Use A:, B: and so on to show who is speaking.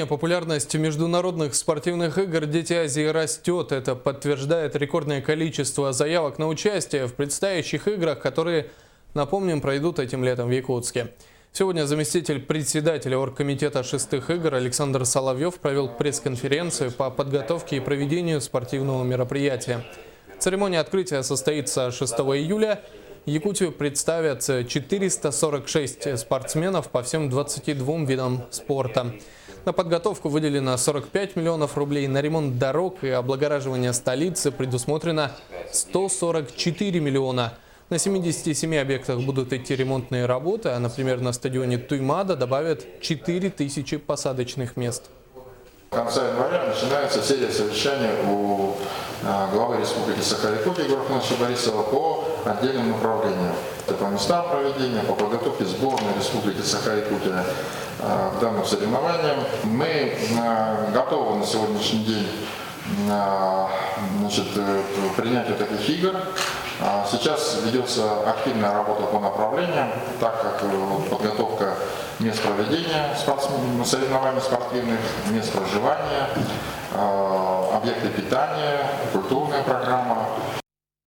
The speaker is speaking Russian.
A: Популярность международных спортивных игр «Дети Азии» растет. Это подтверждает рекордное количество заявок на участие в предстоящих играх, которые, напомним, пройдут этим летом в Якутске. Сегодня заместитель председателя оргкомитета шестых игр Александр Соловьев провел пресс-конференцию по подготовке и проведению спортивного мероприятия. Церемония открытия состоится 6 июля. Якутию представят 446 спортсменов по всем 22 видам спорта. На подготовку выделено 45 миллионов рублей, на ремонт дорог и облагораживание столицы предусмотрено 144 миллиона. На 77 объектах будут идти ремонтные работы, а, например, на стадионе Туймада добавят 4000 посадочных мест.
B: В конце января начинается серия совещаний у главы Республики Саха-Якутия Горханыша Борисова по отдельным направлениям. Это по местам проведения, по подготовке сборной Республики Саха-Якутия к данным соревнованиям. Мы готовы на сегодняшний день к принятию таких игр. Сейчас ведется активная работа по направлениям, так как подготовка мест проведения соревнований спортивных, мест проживания, объекты питания, культурная программа.